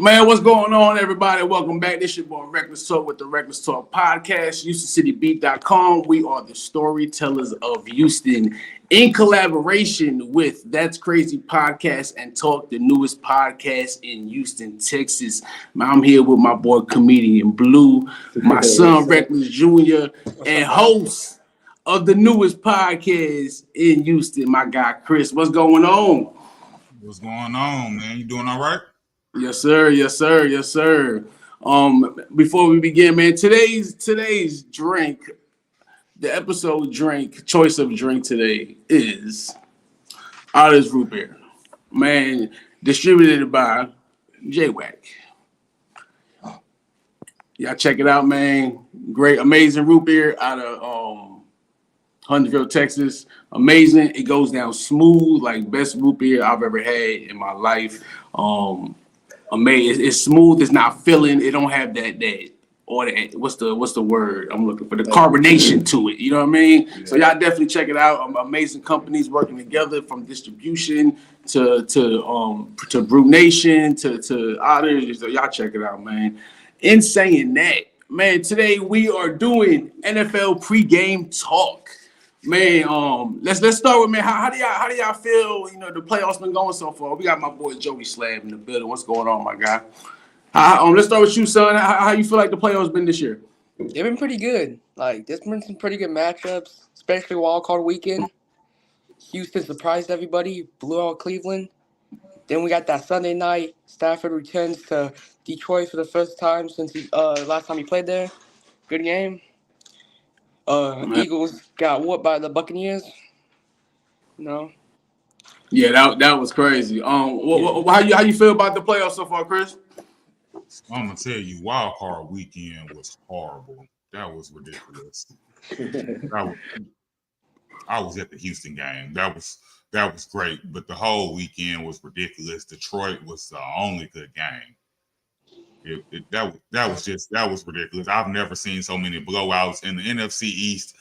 Man, what's going on, everybody? Welcome back. This your boy Reckless Talk with the Reckless Talk Podcast, HoustonCityBeat.com. We are the storytellers of Houston in collaboration with That's Crazy Podcast and Talk, the newest podcast in Houston, Texas. Man, I'm here with my boy Comedian Blue, my son Reckless Jr., and host of the newest podcast in Houston, my guy Chris. What's going on? What's going on, man? You doing all right? Yes, sir. Yes, sir. Yes, sir. Before we begin, man, today's drink, the episode drink, choice of drink today is Otters Root Beer. Man, distributed by J-Wack. Y'all check it out, man. Great, amazing root beer out of Huntsville, Texas. Amazing. It goes down smooth, like best root beer I've ever had in my life. Amazing. It's smooth. It's not filling. It don't have that or that what's the word I'm looking for, the carbonation to it. You know what I mean? Yeah. So y'all definitely check it out. Amazing companies working together, from distribution to Brew Nation to Otters. So y'all check it out, man. In saying that, man, today we are doing NFL pregame talk. Man, let's start with, man, how do y'all feel? You know, the playoffs been going so far. We got my boy Joey Slab in the building. What's going on, my guy? Let's start with you, son. How you feel like the playoffs been this year? They've been pretty good. Like, there's been some pretty good matchups, especially wild card weekend. Houston surprised everybody, blew out Cleveland. Then we got that Sunday night. Stafford returns to Detroit for the first time since last time he played there. Good game. Eagles got whooped by the Buccaneers. No. Yeah, that was crazy. How you feel about the playoffs so far, Chris? I'm gonna tell you, wild card weekend was horrible. That was ridiculous. I was at the Houston game. That was great, but the whole weekend was ridiculous. Detroit was the only good game. That was ridiculous. I've never seen so many blowouts in the NFC East.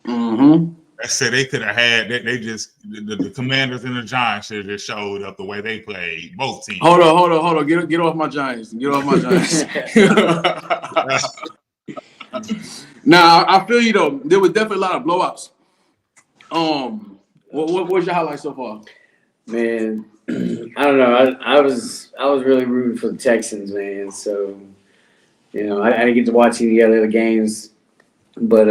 I said they could have had that. They just the Commanders and the Giants should have just showed up the way they played. Both teams. Hold on. Get off my Giants. Get off my Giants. Nah, I feel you though. There was definitely a lot of blowouts. What was your highlight so far? Man, I don't know. I was really rooting for the Texans, man. So, you know, I didn't get to watch any of the other games, but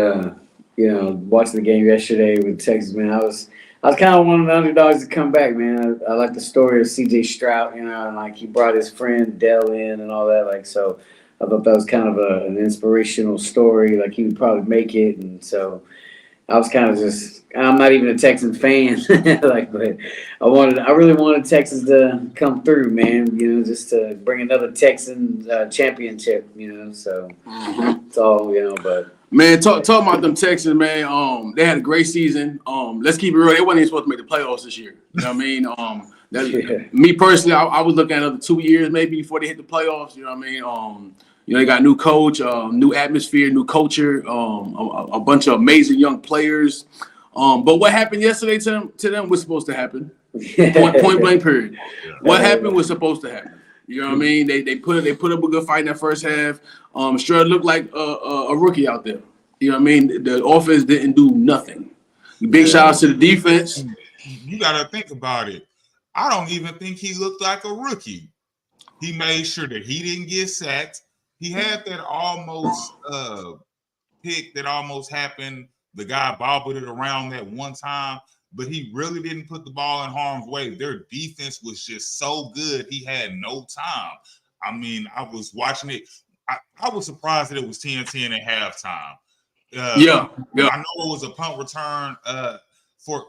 you know, watching the game yesterday with Texas, man, I was kind of one of the underdogs to come back, man. I like the story of C.J. Stroud, you know, and like he brought his friend Dell in and all that, like, so I thought that was kind of an inspirational story. Like, he would probably make it, and so I was kind of just. I'm not even a Texans fan, like, but I really wanted Texas to come through, man. You know, just to bring another Texan championship. You know, so it's all, you know, but. Man, talk about them Texans, man. They had a great season. Let's keep it real. They wasn't even supposed to make the playoffs this year. You know what I mean? Me personally, I was looking at another 2 years maybe before they hit the playoffs. You know what I mean? You know, they got a new coach, new atmosphere, new culture, a bunch of amazing young players. But what happened yesterday to them was supposed to happen. Point blank period. What happened was supposed to happen. You know what I mean? They put up a good fight in that first half. Sure, it looked like a rookie out there. You know what I mean? The offense didn't do nothing. Big shout out to the defense. You got to think about it. I don't even think he looked like a rookie. He made sure that he didn't get sacked. He had that almost pick that almost happened. The guy bobbled it around that one time, but he really didn't put the ball in harm's way. Their defense was just so good. He had no time. I mean, I was watching it. I was surprised that it was 10-10 at halftime. Yeah. I know it was a punt return for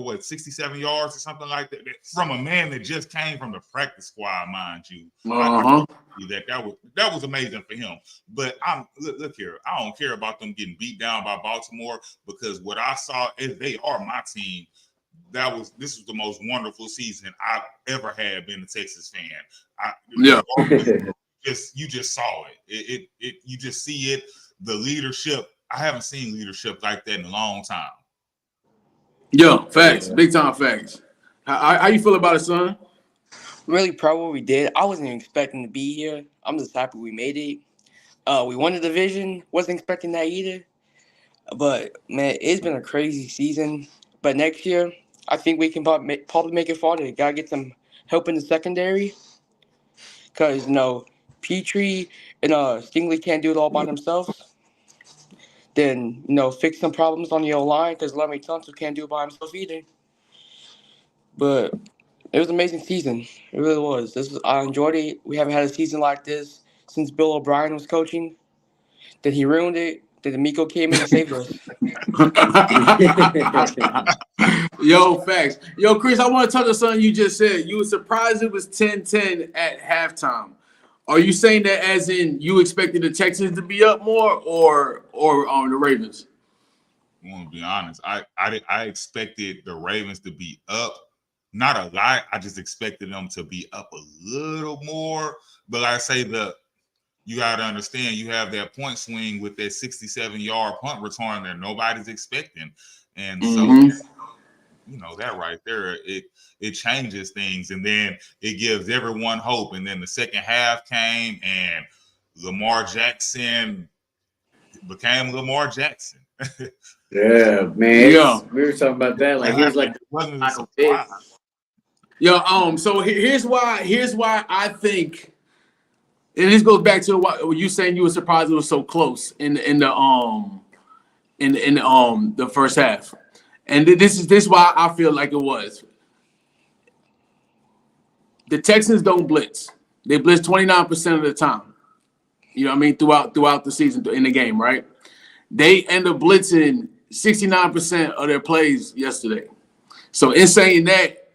what, 67 yards or something like that, from a man that just came from the practice squad, mind you. That was amazing for him. But look here, I don't care about them getting beat down by Baltimore, because what I saw is they are my team. This was the most wonderful season I've ever had being a Texas fan. You just saw it. You just see it. The leadership. I haven't seen leadership like that in a long time. Yo, facts, big time facts. How you feel about it, son? I'm really proud of what we did. I wasn't even expecting to be here. I'm just happy we made it. We won the division. Wasn't expecting that either. But man, it's been a crazy season. But next year, I think we can probably make it farther. Gotta get some help in the secondary, cause Petrie and Stingley can't do it all by themselves. Then fix some problems on the O line, cause Larry Tunsil can't do it by himself either. But it was an amazing season. It really was. I enjoyed it. We haven't had a season like this since Bill O'Brien was coaching. Then he ruined it. Then D'Amico came in and saved us. Yo, facts. Yo, Chris, I want to touch on something you just said. You were surprised it was 10-10 at halftime. Are you saying that as in you expected the Texans to be up more or the Ravens? I want to be honest. I expected the Ravens to be up. Not a lot. I just expected them to be up a little more. But like I say, you got to understand, you have that point swing with that 67-yard punt return that nobody's expecting. And so, that right there, it changes things. And then it gives everyone hope. And then the second half came and Lamar Jackson became Lamar Jackson. Yeah, man. Yeah. We were talking about that. Like, he was like, so here's why I think, and this goes back to what you saying you were surprised it was so close in the first half, and this is why I feel like it was. The Texans don't blitz; they blitz 29% of the time. You know what I mean throughout the season in the game, right? They end up blitzing 69% of their plays yesterday. So in saying that,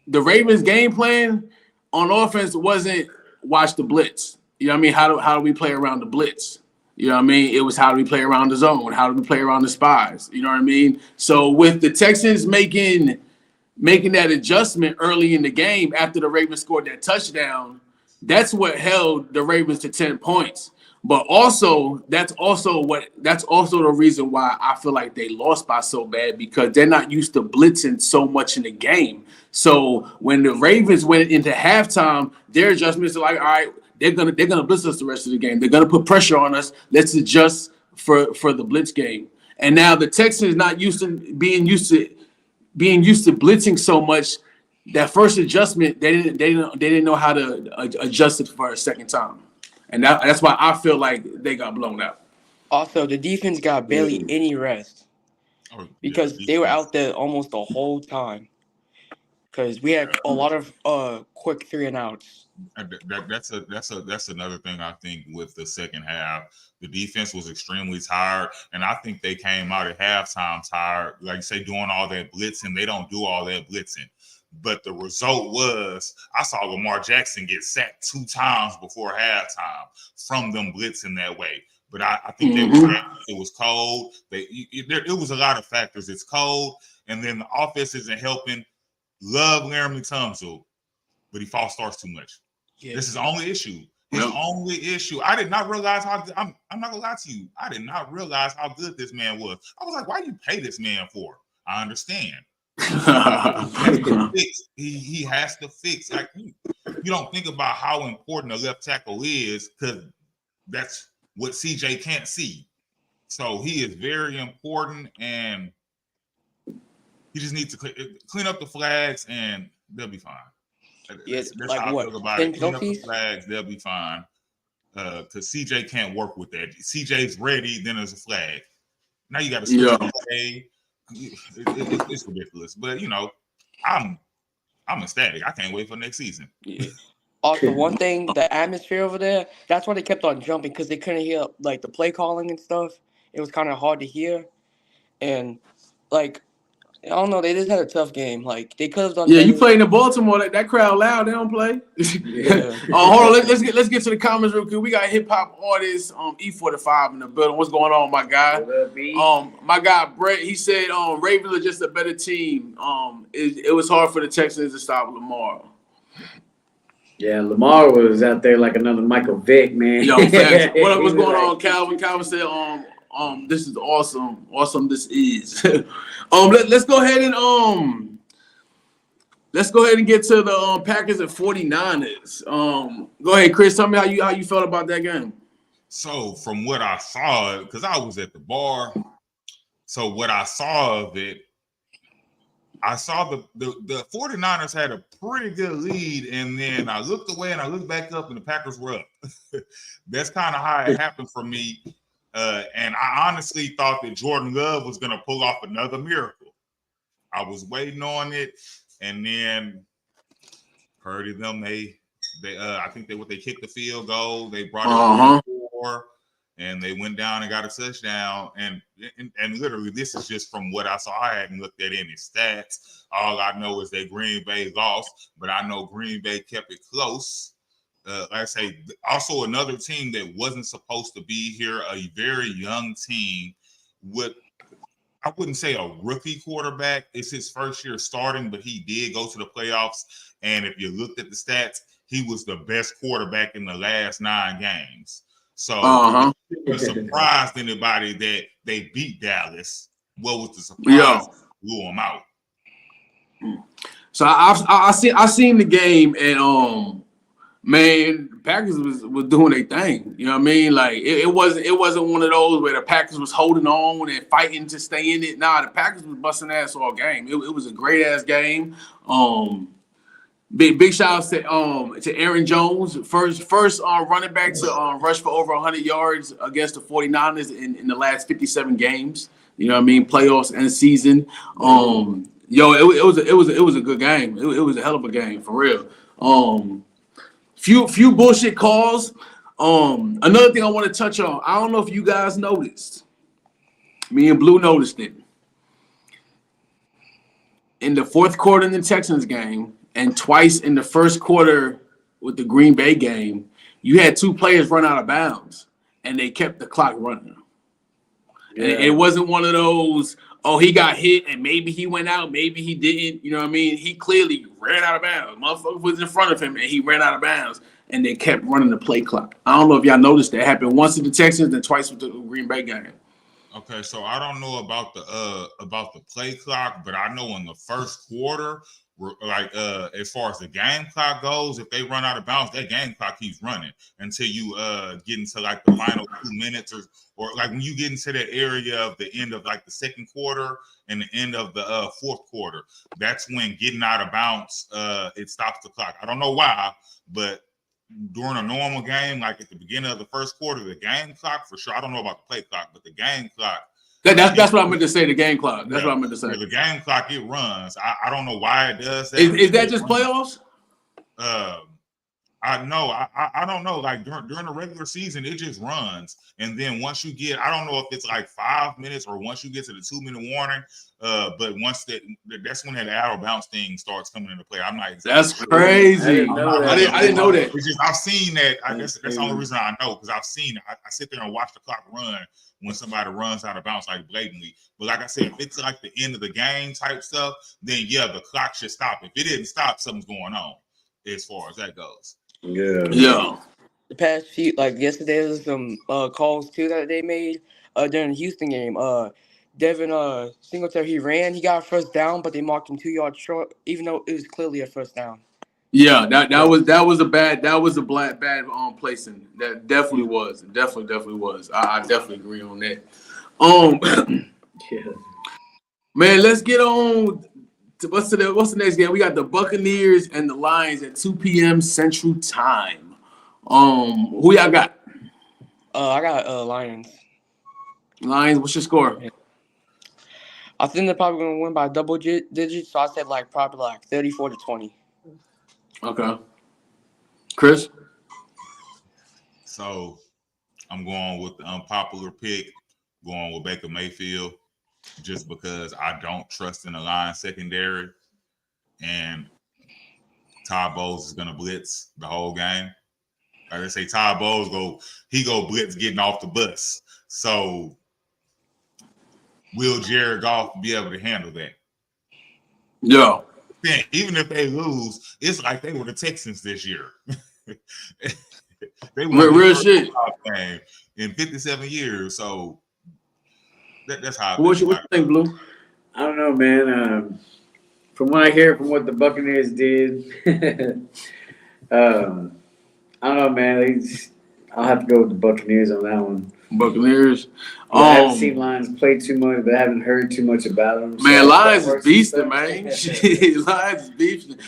the Ravens' game plan on offense wasn't watch the blitz. You know what I mean? How do we play around the blitz? You know what I mean? It was how do we play around the zone? How do we play around the spies? You know what I mean? So with the Texans making that adjustment early in the game after the Ravens scored that touchdown, that's what held the Ravens to 10 points. But also, that's also the reason why I feel like they lost by so bad, because they're not used to blitzing so much in the game. So when the Ravens went into halftime, their adjustments are like, all right, they're gonna blitz us the rest of the game. They're gonna put pressure on us. Let's adjust for the blitz game. And now the Texans not being used to blitzing so much. That first adjustment, they didn't know how to adjust it for a second time. And that's why I feel like they got blown out. Also, the defense got barely any rest because they were out there almost the whole time. Because we had a lot of quick 3-and-outs. That's another thing I think with the second half. The defense was extremely tired, and I think they came out at halftime tired. Like you say, doing all that blitzing. They don't do all that blitzing. But the result was I saw Lamar Jackson get sacked 2 times before halftime from them blitzing that way. But I think it was cold. It was a lot of factors. It's cold, and then the offense isn't helping. Love Laramie Tunsil, but he false starts too much. Yeah. This is the only issue. His only issue. I did not realize how I'm not gonna lie to you. I did not realize how good this man was. I was like, why do you pay this man for? I understand. He has to fix. Like you don't think about how important a left tackle is, because that's what CJ can't see. So he is very important, and he just needs to clean up the flags, and they'll be fine. Yes, that's like how what? I feel about it. Clean up the flags, they'll be fine. Because CJ can't work with that. CJ's ready, then there's a flag. Now you got to switch the flag. It's ridiculous, but I'm ecstatic. I can't wait for next season. Yeah. Also, one thing, the atmosphere over there, that's why they kept on jumping, because they couldn't hear like the play calling and stuff. It was kind of hard to hear, and like I don't know, they just had a tough game. Like they could have done. Yeah, you playing in Baltimore, that crowd loud. They don't play. Hold on, let's get to the comments real quick. We got hip hop artist E45 in the building. What's going on, my guy? My guy Brett, he said Ravens are just a better team. It was hard for the Texans to stop Lamar. Yeah, Lamar was out there like another Michael Vick, man. Yo, facts. What's going on, Calvin? Calvin said this is awesome. Awesome this is. Let's go ahead and let's go ahead and get to the Packers and 49ers. Go ahead, Chris. Tell me how you felt about that game. So from what I saw, because I was at the bar, so what I saw of it, I saw the 49ers had a pretty good lead, and then I looked away and I looked back up, and the Packers were up. That's kind of how it happened for me. And I honestly thought that Jordan Love was going to pull off another miracle. I was waiting on it, and then Purdy them I think they kicked the field goal. They brought it four, and they went down and got a touchdown. And literally, this is just from what I saw. I hadn't looked at any stats. All I know is that Green Bay lost, but I know Green Bay kept it close. Like I say, also another team that wasn't supposed to be here, a very young team with, I wouldn't say a rookie quarterback. It's his first year starting, but he did go to the playoffs. And if you looked at the stats, he was the best quarterback in the last 9 games. So it surprised anybody that they beat Dallas. What was the surprise? Blew them out. So I seen the game, and man, the Packers was doing their thing. You know what I mean? Like it wasn't one of those where the Packers was holding on and fighting to stay in it. Nah, the Packers was busting ass all game. It was a great ass game. Big shout out to Aaron Jones, first running back to rush for over 100 yards against the 49ers in the last 57 games. You know what I mean? Playoffs and season. It was a good game. It was a hell of a game for real. Few bullshit calls. Another thing I want to touch on. I don't know if you guys noticed. Me and Blue noticed it. In the fourth quarter in the Texans game, and twice in the first quarter with the Green Bay game, you had 2 players run out of bounds, and they kept the clock running. Yeah. And it wasn't one of those, he got hit, and maybe he went out, maybe he didn't. You know what I mean? He clearly ran out of bounds. Motherfucker was in front of him, and he ran out of bounds, and they kept running the play clock. I don't know if y'all noticed that. It happened once with the Texans and twice with the Green Bay game. Okay, so I don't know about the play clock, but I know in the first quarter, like as far as the game clock goes, if they run out of bounds, that game clock keeps running until you get into like the final 2 minutes, or like when you get into that area of the end of like the second quarter and the end of the fourth quarter. That's when getting out of bounds, it stops the clock. I don't know why, but during a normal game, like at the beginning of the first quarter, the game clock for sure. I don't know about the play clock, but the game clock. That's what I meant to say. The game clock. That's what I meant to say. The game clock, it runs. I don't know why it does that. Is that just playoffs? I know. I don't know. Like during the regular season, it just runs, and then once you get, I don't know if it's like 5 minutes or once you get to the 2-minute warning. But once that's when that out of bounds thing starts coming into play. I'm not exactly. That's crazy. I didn't know that. It's just I've seen that. That's the only reason I know, because I've seen it. I sit there and watch the clock run when somebody runs out of bounds like blatantly. But like I said, if it's like the end of the game type stuff, then yeah, the clock should stop. If it didn't stop, something's going on as far as that goes. Yeah. The past few, like yesterday, there was some calls too that they made during the Houston game. Devin Singletary, he got a first down, but they marked him 2 yards short, even though it was clearly a first down. Yeah, that was a bad placing. That definitely was. Definitely was. I definitely agree on that. Man, let's get on to what's the next game? We got the Buccaneers and the Lions at 2 p.m. Central Time. Who y'all got? I got Lions. Lions, what's your score? I think they're probably going to win by double digits, so I said probably 34-20. Okay. Chris? So I'm going with the unpopular pick, going with Baker Mayfield, just because I don't trust in the Lions secondary, and Todd Bowles is going to blitz the whole game. Like I say, Todd Bowles go blitz getting off the bus. So will Jared Goff be able to handle that? Yeah. Then, even if they lose, it's like they were the Texans this year. They won real shit game in 57 years. So that's how. What you think, Blue? I don't know, man. from what I hear from what the Buccaneers did, I don't know, man. I'll have to go with the Buccaneers on that one. Buccaneers. Yeah, I haven't seen Lions play too much, but I haven't heard too much about them. Man, so Lions is beasting, man. Shit, Lions is beasting.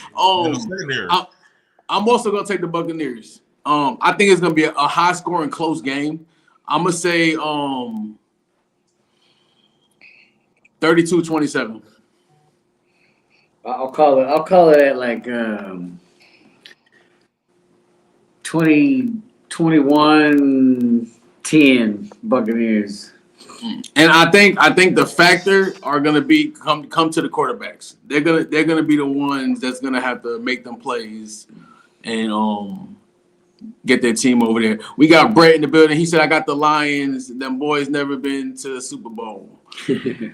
I'm also gonna take the Buccaneers. I think it's gonna be a high scoring, close game. I'm gonna say 32-27. I'll call it at like 21-10 Buccaneers. And I think the factor are gonna be come to the quarterbacks. They're gonna be the ones that's gonna have to make them plays and get their team over there. We got Brett in the building. He said I got the Lions. Them boys never been to the Super Bowl. Wait,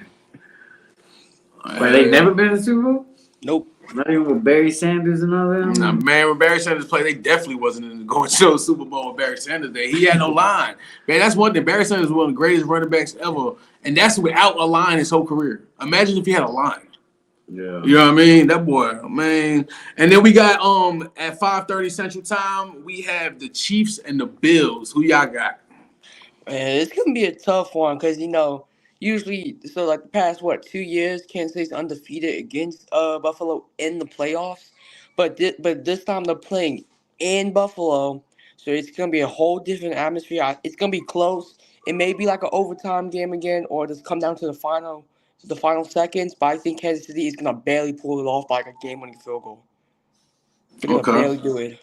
they never been to the Super Bowl? Nope. Not even with Barry Sanders and all that? Nah, man, when Barry Sanders played, they definitely wasn't going to the Super Bowl with Barry Sanders there. He had no line. Man, that's one thing. Barry Sanders was one of the greatest running backs ever, and that's without a line his whole career. Imagine if he had a line. Yeah. You know what I mean? That boy, man. And then we got at 5:30 Central Time, we have the Chiefs and the Bills. Who y'all got? Man, it's gonna be a tough one because usually, so like the past 2 years, Kansas City's undefeated against Buffalo in the playoffs, but this time they're playing in Buffalo, so it's gonna be a whole different atmosphere. It's gonna be close. It may be like an overtime game again, or just come down to the final seconds. But I think Kansas City is gonna barely pull it off by like a game-winning field goal. They're gonna barely do it.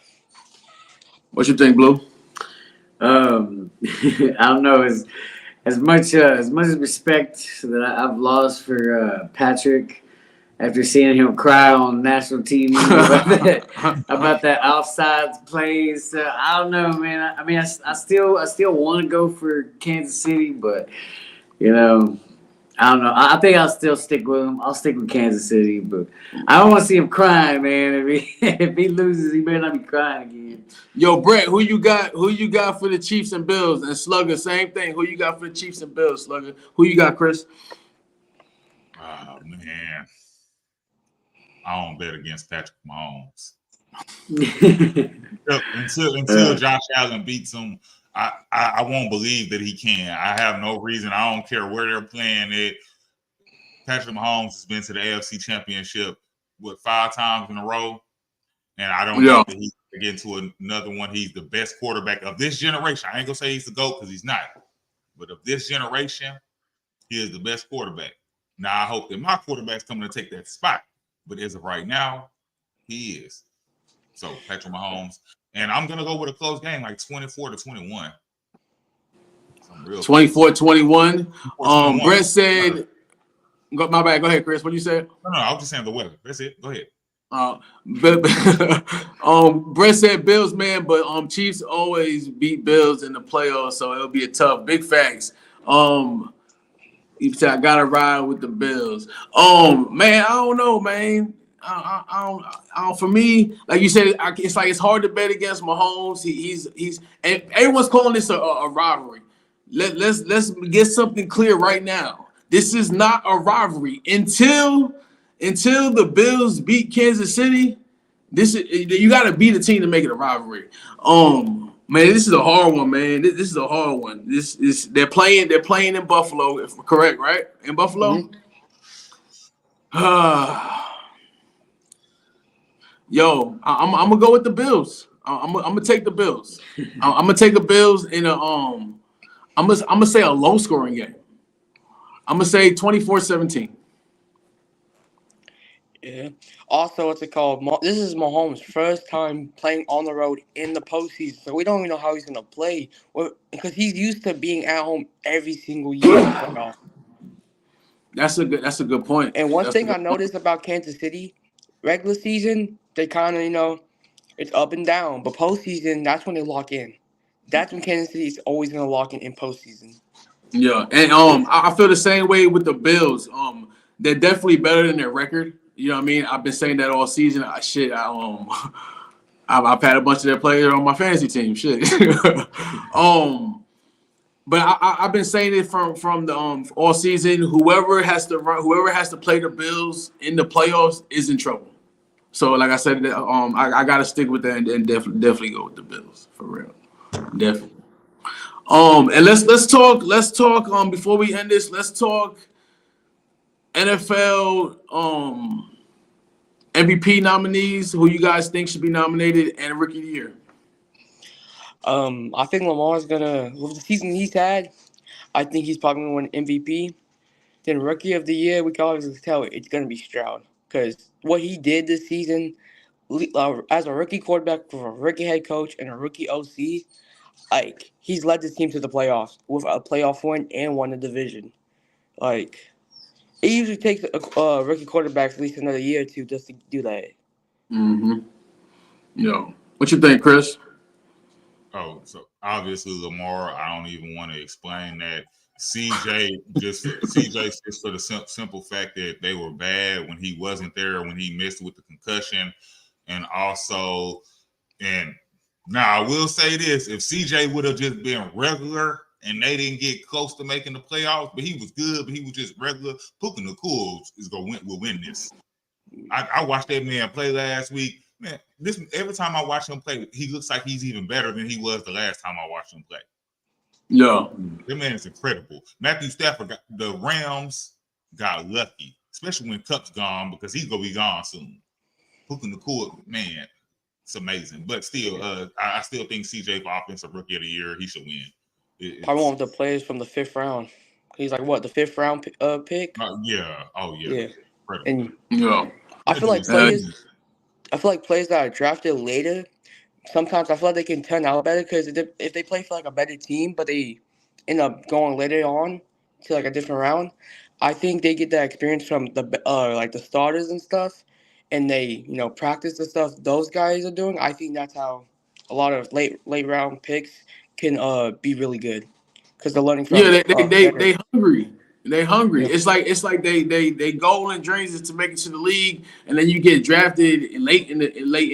What you think, Blue? I don't know. As much respect that I've lost for Patrick after seeing him cry on national TV about that offsides plays. I don't know, man. I mean, I still want to go for Kansas City, but I don't know. I think I'll still stick with him. I'll stick with Kansas City, but I don't want to see him crying, man. If he loses, he better not be crying again. Yo, Brett, who you got for the Chiefs and Bills? And Slugger, same thing. Who you got for the Chiefs and Bills, Slugger? Who you got, Chris? Oh, man. I don't bet against Patrick Mahomes. Until Josh Allen beats him, I won't believe that he can. I have no reason. I don't care where they're playing it. Patrick Mahomes has been to the AFC Championship, 5 times in a row? And I don't think that he's going to get into another one. He's the best quarterback of this generation. I ain't going to say he's the GOAT because he's not. But of this generation, he is the best quarterback. Now, I hope that my quarterback's coming to take that spot. But as of right now, he is. So, Patrick Mahomes. And I'm going to go with a close game, like 24-21. 24-21. Brett said, my bad. Go ahead, Chris. What you said? No, I was just saying the weather. That's it. Go ahead. Brett said Bills, man, but Chiefs always beat Bills in the playoffs, so it'll be a tough. Big facts. He said I gotta ride with the Bills. Man, I don't know, man. I don't. For me, like you said, it's hard to bet against Mahomes. He's and everyone's calling this a rivalry. Let's get something clear right now. This is not a rivalry until the Bills beat Kansas City. You got to beat a team to make it a rivalry. Man, this is a hard one, man. This is a hard one. They're playing in Buffalo, if correct, right? In Buffalo. Mm-hmm. Yo, I'm gonna go with the Bills. I'm gonna take the Bills. I'm gonna take the Bills in a I'm gonna say a low scoring game. I'm gonna say 24-17. Yeah. Also, what's it called? This is Mahomes' first time playing on the road in the postseason, so we don't even know how he's gonna play. Because he's used to being at home every single year. That's a good point. And one thing I noticed about Kansas City, regular season, they kind of it's up and down, but postseason, that's when they lock in. That's when Kansas City is always gonna lock in postseason. Yeah, and I feel the same way with the Bills. They're definitely better than their record. You know what I mean? I've been saying that all season. I've had a bunch of their players on my fantasy team. Shit. But I've been saying it from the all season. Whoever has to play the Bills in the playoffs is in trouble. So like I said, I gotta stick with that and definitely go with the Bills for real, definitely. And let's talk before we end this. Let's talk NFL MVP nominees. Who you guys think should be nominated and Rookie of the Year? I think Lamar's gonna with the season he's had. I think he's probably gonna win MVP. Then Rookie of the Year, we can always tell it's gonna be Stroud because what he did this season, as a rookie quarterback for a rookie head coach and a rookie OC, like he's led this team to the playoffs with a playoff win and won the division. Like it usually takes a rookie quarterback at least another year or two just to do that. Mm-hmm. Yo, what you think, Chris? Oh, so obviously Lamar. I don't even want to explain that. CJ just for the simple fact that they were bad when he wasn't there, when he missed with the concussion, and also, and now I will say this: if CJ would have just been regular and they didn't get close to making the playoffs, but he was good, but he was just regular, Puka Nacua will win this. I watched that man play last week. Man, every time I watch him play, he looks like he's even better than he was the last time I watched him play. Yeah, that man is incredible. Matthew Stafford, the Rams got lucky, especially when Cup's gone because he's gonna be gone soon. Puka Nacua, man, it's amazing. But still, I still think CJ for offensive rookie of the year, he should win. I want the players from the 5th round. He's like what the 5th round pick. Yeah. Oh yeah. Yeah. Incredible. And yeah. I feel like players that are drafted later, sometimes I feel like they can turn out better because if they play for like a better team, but they end up going later on to like a different round, I think they get that experience from the like the starters and stuff, and they practice the stuff those guys are doing. I think that's how a lot of late round picks can be really good because they're learning from they hungry. They hungry. Yeah. It's like they goal and dreams is to make it to the league, and then you get drafted late in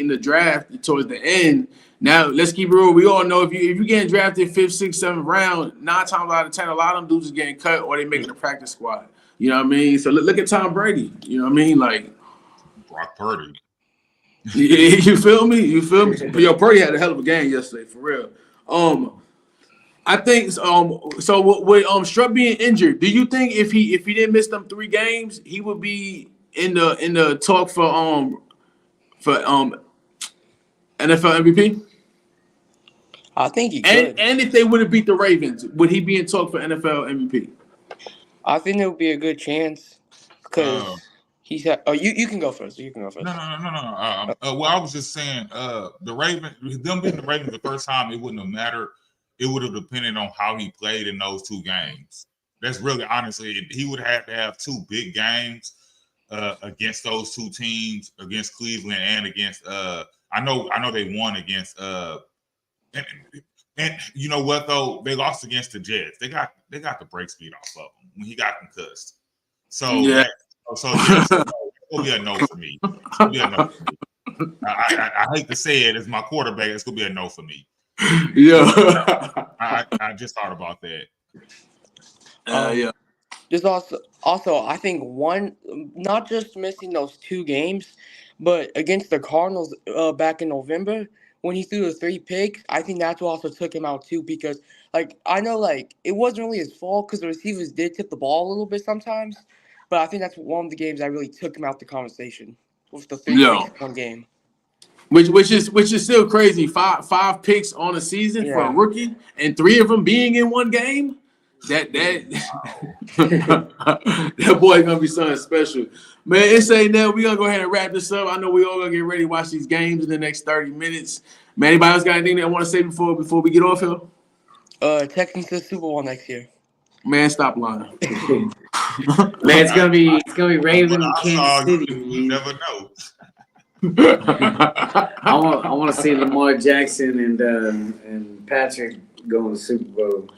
the draft towards the end. Now let's keep it real. We all know if you getting drafted 5th, 6th, 7th round, 9 times out of 10, a lot of them dudes is getting cut or they making a practice squad. You know what I mean? So look at Tom Brady. You know what I mean? Like Brock Purdy. you feel me? Yo, Purdy had a hell of a game yesterday, for real. I think so. With Strutt being injured, do you think if he didn't miss them 3 games, he would be in the talk for NFL MVP? I think he could. And if they would have beat the Ravens, would he be in talk for NFL MVP? I think there would be a good chance because he's had. Oh, you can go first. You can go first. No. Well, I was just saying, the Ravens, them beating the Ravens the first time, it wouldn't have mattered. It would have depended on how he played in those 2 games. That's really, honestly, he would have to have 2 big games against those 2 teams, against Cleveland and against. I know they won against. And you know what though? They lost against the Jets. They got the break speed off of him when he got concussed. So yeah. Yes, it'll be a no for me. It'll be a no for me. I hate to say it, as my quarterback, it's gonna be a no for me. Yeah. I just thought about that. Yeah. There's also I think one, not just missing those 2 games, but against the Cardinals back in November when he threw the 3 picks, I think that's what also took him out too because like I know like it wasn't really his fault because the receivers did tip the ball a little bit sometimes, but I think that's one of the games that really took him out the conversation with the 3 picks in one game. Which is still crazy. Five picks on a season for a rookie, and 3 of them being in one game. That boy gonna be something special, man. It's ain't that we gonna go ahead and wrap this up. I know we all gonna get ready to watch these games in the next 30 minutes. Man, anybody else got anything they want to say before we get off here? Texans to the Super Bowl next year. Man, stop lying. Man, it's gonna be Ravens and Kansas City. You never know. I want to see Lamar Jackson and Patrick go in the Super Bowl.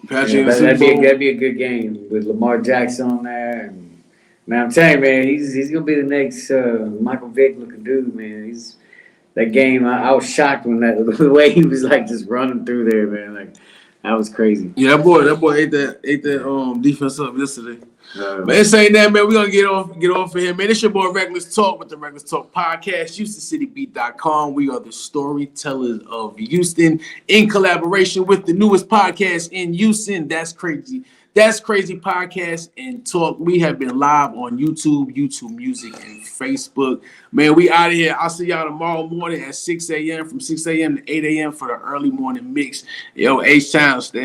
That'd be a good game with Lamar Jackson on there. And, man, I'm telling you, man, he's gonna be the next Michael Vick looking dude, man. That game. I was shocked when the way he was like just running through there, man. Like That was crazy. Yeah, that boy ate that defense up yesterday. But this ain't that, man. We're gonna get off of here, man. It's your boy Reckless Talk with the Reckless Talk Podcast, HoustonCityBeat.com. We are the storytellers of Houston in collaboration with the newest podcast in Houston. That's crazy. That's Crazy Podcast and Talk. We have been live on YouTube Music, and Facebook. Man, we out of here. I'll see y'all tomorrow morning at 6 a.m. from 6 a.m. to 8 a.m. for the early morning mix. Yo, H-Town, stand